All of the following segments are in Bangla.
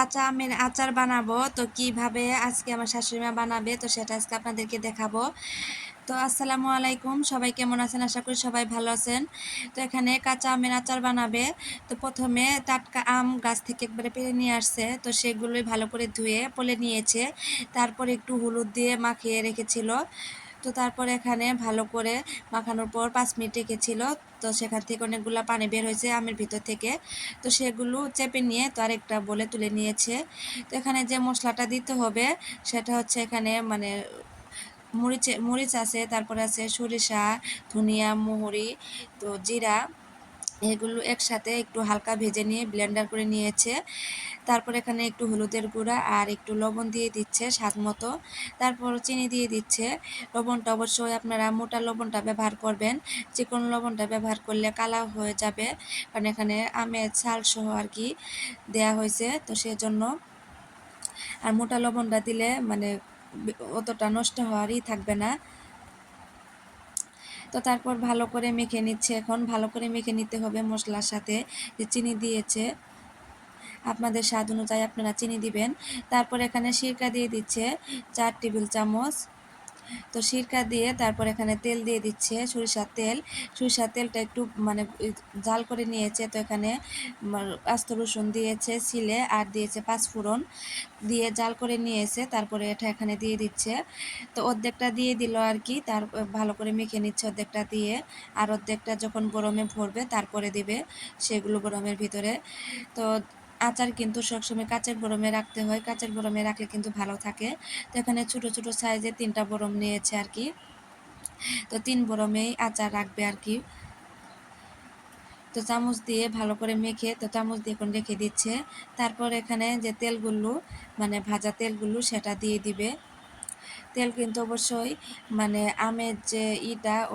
কাঁচা আমের আচার বানাবো। তো কিভাবে আজকে আমার শাশুড়ি মা বানাবে তো সেটা আজকে আপনাদেরকে দেখাবো। তো আসসালামু আলাইকুম, সবাই কেমন আছেন? আশা করি সবাই ভালো আছেন। তো এখানে কাঁচা আমের আচার বানাবে। তো প্রথমে টাটকা আম গাছ থেকে একবারে পেড়ে নিয়ে আসছে, তো সেগুলোই ভালো করে ধুয়ে পলে নিয়েছে। তারপরে একটু হলুদ দিয়ে মাখিয়ে রেখেছিল। তো তারপরে এখানে ভালো করে মাখানোর পর 5 মিনিট রেখেছিল। তো সেখান থেকে অনেকগুলো পানি বের হয়েছে আমের ভিতর থেকে। তো সেগুলো চেপে নিয়ে তো আরেকটা বলে তুলে নিয়েছে। তো এখানে যে মশলাটা দিতে হবে সেটা হচ্ছে এখানে মানে মরিচ আছে, তারপরে আছে সরিষা, ধনিয়া, মহরি, তো জিরা, এগুলো একসাথে একটু হালকা ভেজে নিয়ে ব্লেন্ডার করে নিয়েছে। তারপর এখানে একটু হলুদের গুঁড়া আর একটু লবণ দিয়ে দিচ্ছে স্বাদ মতো। তারপর চিনি দিয়ে দিচ্ছে। লবণটা অবশ্যই আপনারা মোটা লবণটা ব্যবহার করবেন, চিকন লবণটা ব্যবহার করলে কালা হয়ে যাবে, কারণ এখানে আমের ছাল সহ আর কি দেয়া হয়েছে, তো সেজন্য। আর মোটা লবণটা দিলে মানে অতটা নষ্ট হওয়ারই থাকবে না। তো তারপর ভালো করে মেখে নিচ্ছে, এখন ভালো করে মেখে নিতে হবে মশলার সাথে। যে চিনি দিয়েছে, আপনাদের স্বাদ অনুযায়ী আপনারা চিনি দিবেন। তারপর এখানে সিরকা দিয়ে দিচ্ছে 4 টেবিল চামচ। তো সিরকা দিয়ে তারপর এখানে তেল দিয়ে দিচ্ছে, সরিষার তেল। সরিষার তেলটা একটু মানে জাল করে নিয়েছে। তো এখানে আস্ত রসুন দিয়েছে ছিলে, আর দিয়েছে 5 ফোড়ন দিয়ে জাল করে নিয়েছে। তারপরে এটা এখানে দিয়ে দিচ্ছে। তো অর্ধেকটা দিয়ে দিল আর কি, তার ভালো করে মেখে নিচ্ছে অর্ধেকটা দিয়ে। আর অর্ধেকটা যখন বরমে ভরবে তারপরে দিবে সেগুলো বরমের ভিতরে। তো আচার কিন্তু সবসময় কাঁচের বরমে রাখতে হয়, কাঁচের বরমে রাখলে কিন্তু ভালো থাকে। তো এখানে ছোট ছোট সাইজে 3টা বরম নিয়েছে আর কি। তো 3 বরমেই আচার রাখবে আর কি। তো চামচ দিয়ে ভালো করে মেখে তো চামচ দিয়ে এখন রেখে দিচ্ছে। তারপর এখানে যে তেলগুলো মানে ভাজা তেলগুলো সেটা দিয়ে দিবে। তেল কিন্তু অবশ্যই মানে আমের যে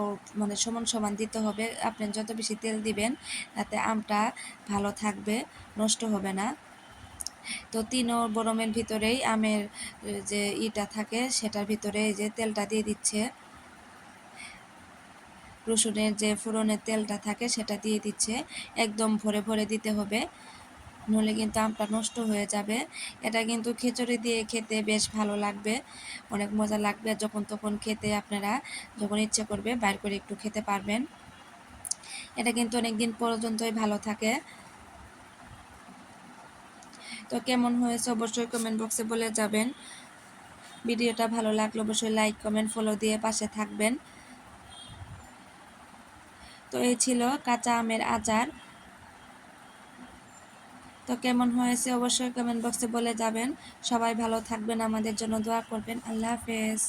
ও মানে সমান সমান দিতে হবে। আপনি যত বেশি তেল দিবেন তাতে আমটা ভালো থাকবে, নষ্ট হবে না। তো 3 বরমের ভিতরেই আমের যে থাকে সেটার ভিতরে এই যে তেলটা দিয়ে দিচ্ছে। রসুনের যে ফোড়নের তেলটা থাকে সেটা দিয়ে দিচ্ছে। একদম ভরে ভরে দিতে হবে, নইলে কিন্তু আমটা নষ্ট হয়ে যাবে। এটা কিন্তু খিচুড়ি দিয়ে খেতে বেশ ভালো লাগবে, অনেক মজা লাগবে। যখন তখন খেতে আপনারা যখন ইচ্ছে করবে বাইর করে একটু খেতে পারবেন। এটা কিন্তু অনেক দিন পর্যন্তই ভালো থাকে। তো কেমন হয়েছে অবশ্যই কমেন্ট বক্সে বলে যাবেন। ভিডিওটা ভালো লাগলে অবশ্যই লাইক, কমেন্ট, ফলো দিয়ে পাশে থাকবেন। তো এই ছিল কাঁচা আমের আচার। তো কেমন হয়েছে অবশ্যই কমেন্ট বক্সে বলে যাবেন। সবাই ভালো থাকবেন, আমাদের জন্য দোয়া করবেন। আল্লাহ হাফেজ।